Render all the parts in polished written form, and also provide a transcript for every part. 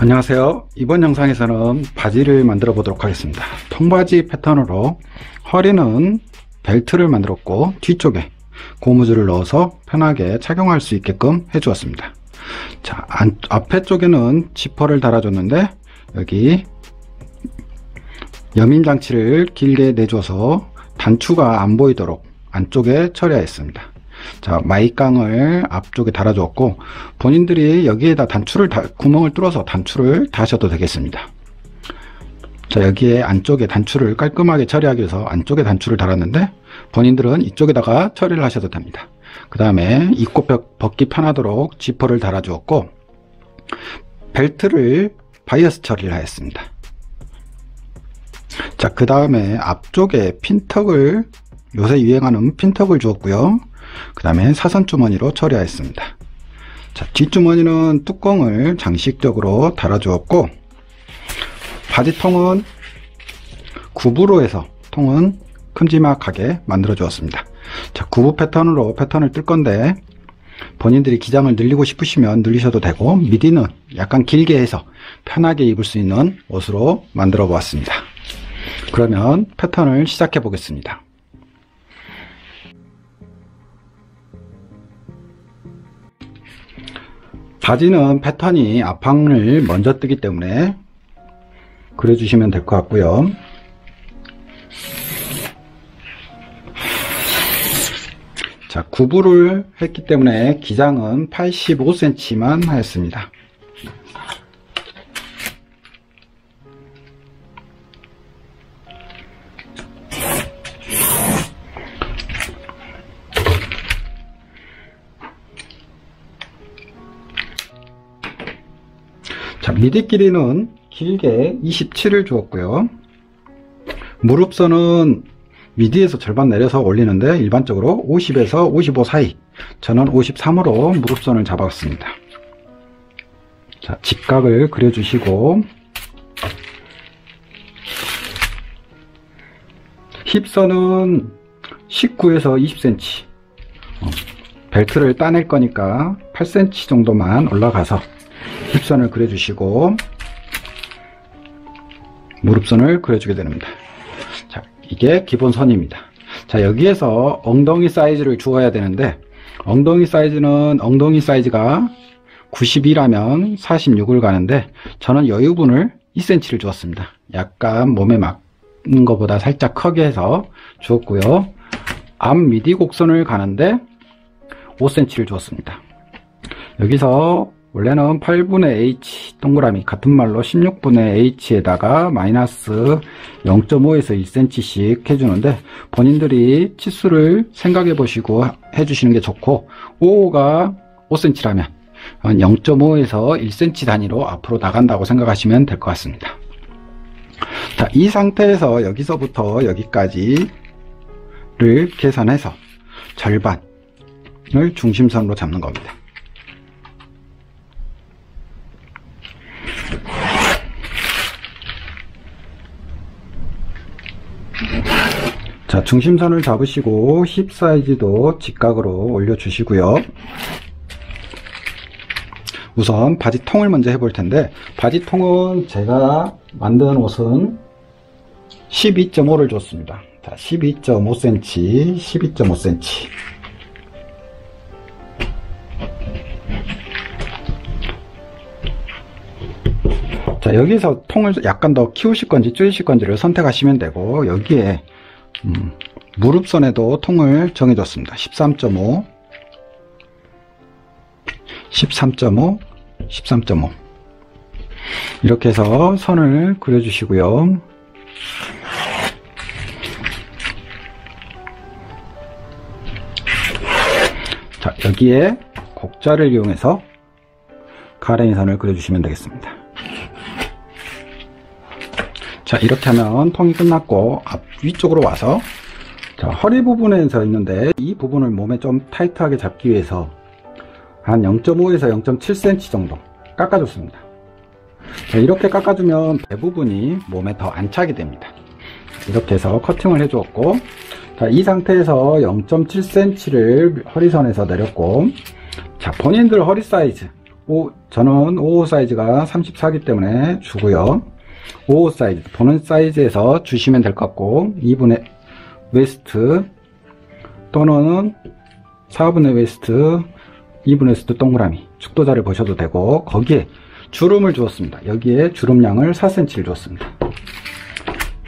안녕하세요. 이번 영상에서는 바지를 만들어 보도록 하겠습니다. 통바지 패턴으로 허리는 벨트를 만들었고 뒤쪽에 고무줄을 넣어서 편하게 착용할 수 있게끔 해 주었습니다. 자, 앞에 쪽에는 지퍼를 달아줬는데 여기 여민 장치를 길게 내줘서 단추가 안 보이도록 안쪽에 처리하였습니다. 자, 마이깡을 앞쪽에 달아주었고 본인들이 여기에다 구멍을 뚫어서 단추를 다셔도 되겠습니다. 자, 여기에 안쪽에 단추를 깔끔하게 처리하기 위해서 안쪽에 단추를 달았는데 본인들은 이쪽에다가 처리를 하셔도 됩니다. 그 다음에 입고 벗기 편하도록 지퍼를 달아주었고 벨트를 바이어스 처리를 하였습니다. 자, 그 다음에 앞쪽에 핀턱을 요새 유행하는 핀턱을 주었고요. 그 다음에 사선 주머니로 처리하였습니다. 자, 뒷주머니는 뚜껑을 장식적으로 달아주었고 바지통은 구부로 해서 통은 큼지막하게 만들어 주었습니다. 자, 구부 패턴으로 패턴을 뜰 건데 본인들이 기장을 늘리고 싶으시면 늘리셔도 되고 미디는 약간 길게 해서 편하게 입을 수 있는 옷으로 만들어 보았습니다. 그러면 패턴을 시작해 보겠습니다. 바지는 패턴이 앞판을 먼저 뜨기 때문에 그려주시면 될 것 같고요. 자, 구부를 했기 때문에 기장은 85cm만 하였습니다. 자, 미디 길이는 길게 27을 주었고요. 무릎선은 미디에서 절반 내려서 올리는데 일반적으로 50에서 55 사이, 저는 53으로 무릎선을 잡았습니다. 자, 직각을 그려주시고 힙선은 19에서 20cm, 벨트를 따낼 거니까 8cm 정도만 올라가서 힙선을 그려주시고 무릎선을 그려주게 됩니다. 자, 이게 기본선입니다. 자, 여기에서 엉덩이 사이즈를 주어야 되는데 엉덩이 사이즈가 92라면 46을 가는데 저는 여유분을 2cm를 주었습니다. 약간 몸에 맞는 것보다 살짝 크게 해서 주었고요. 앞 미디 곡선을 가는데 5cm를 주었습니다. 여기서 원래는 8분의 H 동그라미 같은 말로 16분의 H에다가 마이너스 0.5에서 1cm씩 해주는데 본인들이 치수를 생각해 보시고 해주시는 게 좋고 5가 5cm라면 0.5에서 1cm 단위로 앞으로 나간다고 생각하시면 될 것 같습니다. 자, 이 상태에서 여기서부터 여기까지를 계산해서 절반을 중심선으로 잡는 겁니다. 자, 중심선을 잡으시고 힙 사이즈도 직각으로 올려 주시고요. 우선 바지통을 먼저 해볼 텐데 바지통은 제가 만든 옷은 12.5를 줬습니다. 자, 12.5cm, 12.5cm. 자, 여기서 통을 약간 더 키우실 건지 줄이실 건지를 선택하시면 되고 여기에 무릎선에도 통을 정해줬습니다. 13.5, 13.5, 13.5 이렇게 해서 선을 그려주시고요. 자, 여기에 곡자를 이용해서 가랭이 선을 그려주시면 되겠습니다. 자, 이렇게 하면 통이 끝났고 위쪽으로 와서 자, 허리 부분에서 있는데 이 부분을 몸에 좀 타이트하게 잡기 위해서 한 0.5에서 0.7cm 정도 깎아줬습니다. 자, 이렇게 깎아주면 배 부분이 몸에 더 안 차게 됩니다. 이렇게 해서 커팅을 해주었고 자, 이 상태에서 0.7cm를 허리선에서 내렸고 자, 본인들 허리 사이즈 저는 55 사이즈가 34기 때문에 주고요. 55 사이즈, 보는 사이즈에서 주시면 될 것 같고, 2분의 웨스트 또는 4분의 웨스트, 2분의 웨스트 동그라미 축도자를 보셔도 되고, 거기에 주름을 주었습니다. 여기에 주름량을 4cm를 주었습니다.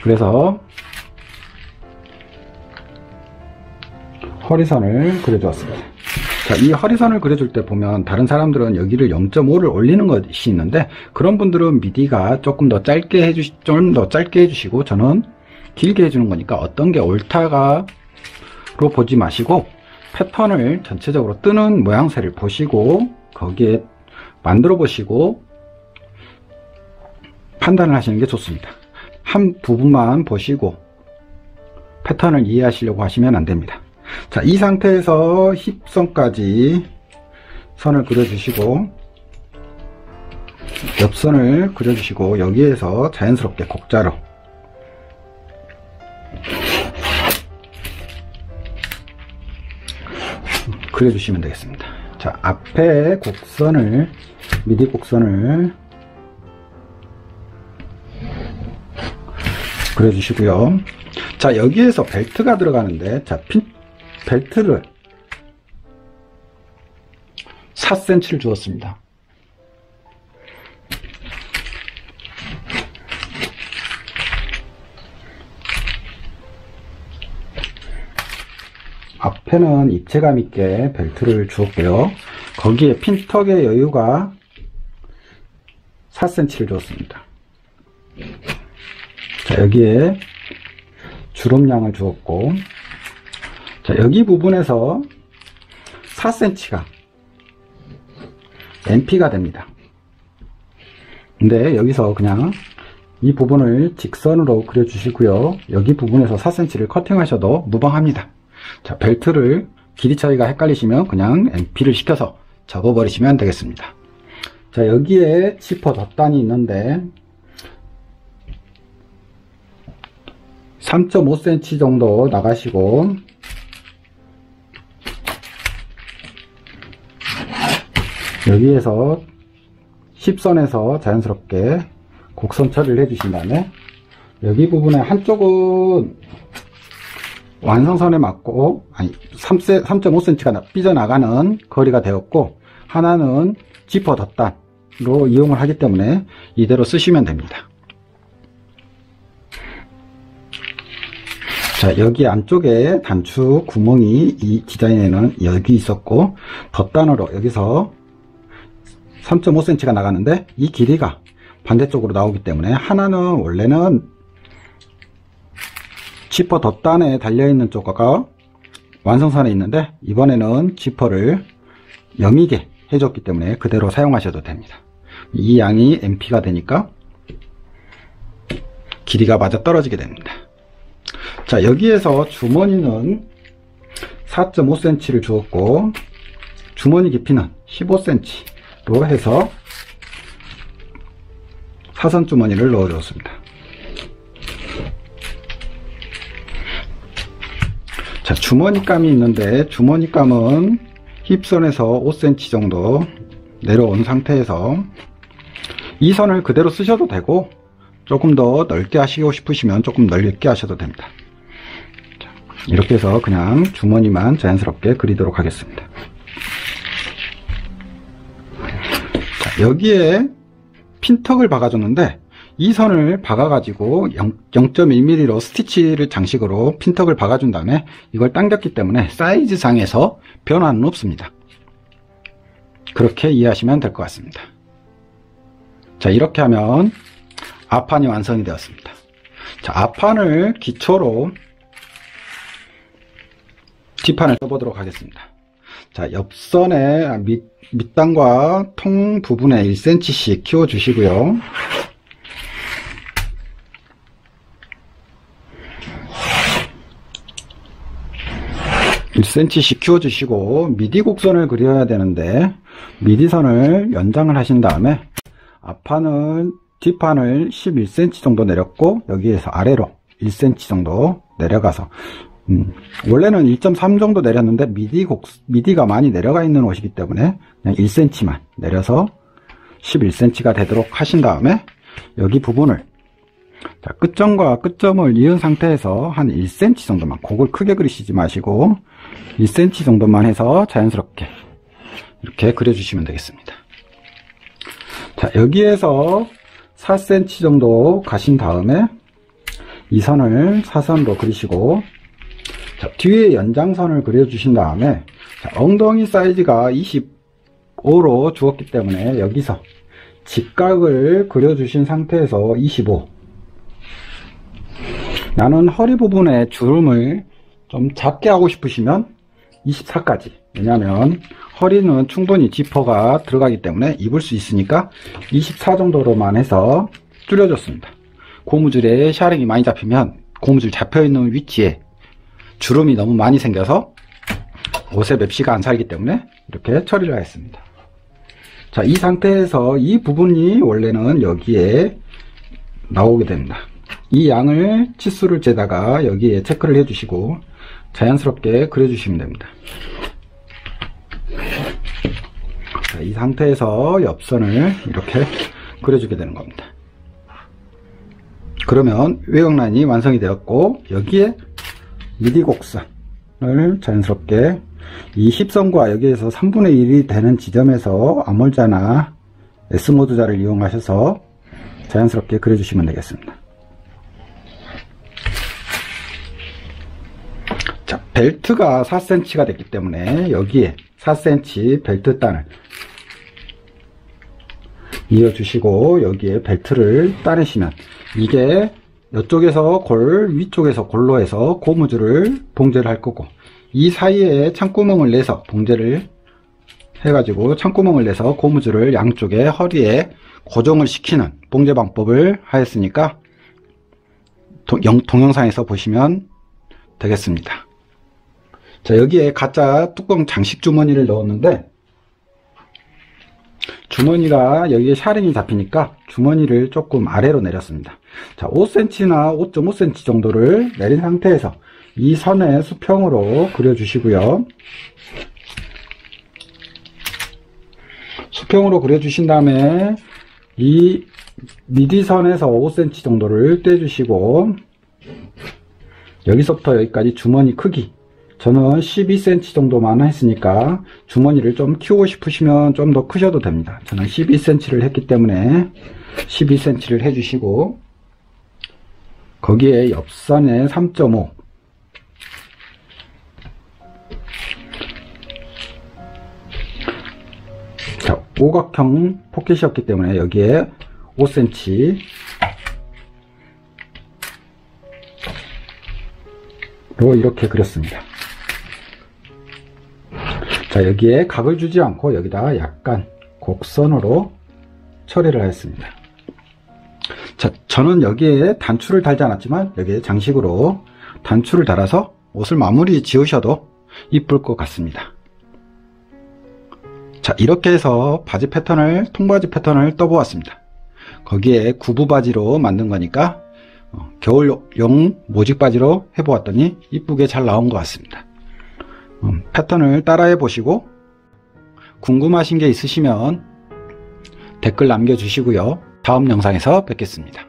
그래서 허리선을 그려주었습니다. 자, 이 허리선을 그려줄 때 보면 다른 사람들은 여기를 0.5를 올리는 것이 있는데, 그런 분들은 미디가 조금 더 짧게 해주시고, 저는 길게 해주는 거니까 어떤 게 옳다가로 보지 마시고 패턴을 전체적으로 뜨는 모양새를 보시고 거기에 만들어 보시고 판단을 하시는 게 좋습니다. 한 부분만 보시고 패턴을 이해하시려고 하시면 안 됩니다. 자, 이 상태에서 힙선까지 선을 그려주시고 옆선을 그려주시고 여기에서 자연스럽게 곡자로 그려주시면 되겠습니다. 자, 앞에 곡선을, 미디 곡선을 그려주시고요. 자, 여기에서 벨트가 들어가는데, 자, 벨트를 4cm를 주었습니다. 앞에는 입체감 있게 벨트를 주었고요. 거기에 핀턱의 여유가 4cm를 주었습니다. 자, 여기에 주름량을 주었고, 자, 여기 부분에서 4cm가 MP가 됩니다. 근데 여기서 그냥 이 부분을 직선으로 그려주시고요. 여기 부분에서 4cm를 커팅하셔도 무방합니다. 자, 벨트를 길이 차이가 헷갈리시면 그냥 MP를 시켜서 접어버리시면 되겠습니다. 자, 여기에 지퍼 덧단이 있는데 3.5cm 정도 나가시고 여기에서 10선에서 자연스럽게 곡선 처리를 해주신 다음에 여기 부분에 한쪽은 완성선에 맞고 3.5cm가 삐져나가는 거리가 되었고 하나는 지퍼 덧단으로 이용을 하기 때문에 이대로 쓰시면 됩니다. 자, 여기 안쪽에 단추 구멍이 이 디자인에는 여기 있었고 덧단으로 여기서 3.5cm가 나가는데 이 길이가 반대쪽으로 나오기 때문에 하나는 원래는 지퍼 덧단에 달려있는 쪽과 완성선에 있는데 이번에는 지퍼를 여미게 해줬기 때문에 그대로 사용하셔도 됩니다. 이 양이 MP가 되니까 길이가 맞아 떨어지게 됩니다. 자, 여기에서 주머니는 4.5cm를 주었고 주머니 깊이는 15cm로 해서 사선 주머니를 넣어 주었습니다. 자, 주머니감이 있는데 주머니감은 힙선에서 5cm 정도 내려온 상태에서 이 선을 그대로 쓰셔도 되고 조금 더 넓게 하시고 싶으시면 조금 넓게 하셔도 됩니다. 자, 이렇게 해서 그냥 주머니만 자연스럽게 그리도록 하겠습니다. 자, 여기에 핀턱을 박아줬는데 이 선을 박아가지고 0.1mm로 스티치를 장식으로 핀턱을 박아준 다음에 이걸 당겼기 때문에 사이즈상에서 변화는 없습니다. 그렇게 이해하시면 될 것 같습니다. 자, 이렇게 하면 앞판이 완성이 되었습니다. 자, 앞판을 기초로 뒷판을 써보도록 하겠습니다. 자, 옆선에 밑단과 통 부분에 1cm씩 키워 주시고요. (1cm씩) 키워주시고 미디 곡선을 그려야 되는데 미디선을 연장을 하신 다음에 앞판을 뒷판을 11cm 정도 내렸고 여기에서 아래로 1cm 정도 내려가서 원래는 1.3 정도 내렸는데 미디가 많이 내려가 있는 옷이기 때문에 그냥 1cm만 내려서 11cm가 되도록 하신 다음에 여기 부분을 끝점과 끝점을 이은 상태에서 한 1cm 정도만, 그걸 크게 그리시지 마시고 1cm 정도만 해서 자연스럽게 이렇게 그려주시면 되겠습니다. 자, 여기에서 4cm 정도 가신 다음에 이 선을 사선으로 그리시고, 자, 뒤에 연장선을 그려주신 다음에, 자, 엉덩이 사이즈가 25로 주었기 때문에 여기서 직각을 그려주신 상태에서 25. 나는 허리 부분에 주름을 좀 작게 하고 싶으시면 24까지. 왜냐하면 허리는 충분히 지퍼가 들어가기 때문에 입을 수 있으니까 24 정도로만 해서 줄여줬습니다. 고무줄에 샤링이 많이 잡히면 고무줄 잡혀있는 위치에 주름이 너무 많이 생겨서 옷에 맵시가 안 살기 때문에 이렇게 처리를 하였습니다. 자, 이 상태에서 이 부분이 원래는 여기에 나오게 됩니다. 이 양을 치수를 재다가 여기에 체크를 해주시고 자연스럽게 그려주시면 됩니다. 자, 이 상태에서 옆선을 이렇게 그려주게 되는 겁니다. 그러면 외곽 라인이 완성이 되었고, 여기에 미디 곡선을 자연스럽게 이 힙선과 여기에서 3분의 1이 되는 지점에서 아몰자나 S모드자를 이용하셔서 자연스럽게 그려주시면 되겠습니다. 자, 벨트가 4cm가 됐기 때문에 여기에 4cm 벨트단을 이어주시고 여기에 벨트를 따내시면, 이게 이쪽에서 골, 위쪽에서 골로 해서 고무줄을 봉제를 할 거고, 이 사이에 창구멍을 내서 봉제를 해가지고 창구멍을 내서 고무줄을 양쪽에 허리에 고정을 시키는 봉제 방법을 하였으니까 동영상에서 보시면 되겠습니다. 자, 여기에 가짜 뚜껑 장식 주머니를 넣었는데, 주머니가 여기에 샤링이 잡히니까 주머니를 조금 아래로 내렸습니다. 자, 5cm나 5.5cm 정도를 내린 상태에서 이 선에 수평으로 그려주시고요. 수평으로 그려주신 다음에 이 미디선에서 5cm 정도를 떼주시고, 여기서부터 여기까지 주머니 크기, 저는 12cm 정도만 했으니까 주머니를 좀 키우고 싶으시면 좀 더 크셔도 됩니다. 저는 12cm를 했기 때문에 12cm를 해주시고, 거기에 옆선에 3.5, 자, 오각형 포켓이었기 때문에 여기에 5cm 로 이렇게 그렸습니다. 자, 여기에 각을 주지 않고 여기다 약간 곡선으로 처리를 하였습니다. 자, 저는 여기에 단추를 달지 않았지만 여기에 장식으로 단추를 달아서 옷을 마무리 지으셔도 이쁠 것 같습니다. 자, 이렇게 해서 바지 패턴을, 통바지 패턴을 떠보았습니다. 거기에 구부 바지로 만든 거니까 겨울용 모직 바지로 해보았더니 이쁘게 잘 나온 것 같습니다. 패턴을 따라해 보시고 궁금하신 게 있으시면 댓글 남겨주시고요. 다음 영상에서 뵙겠습니다.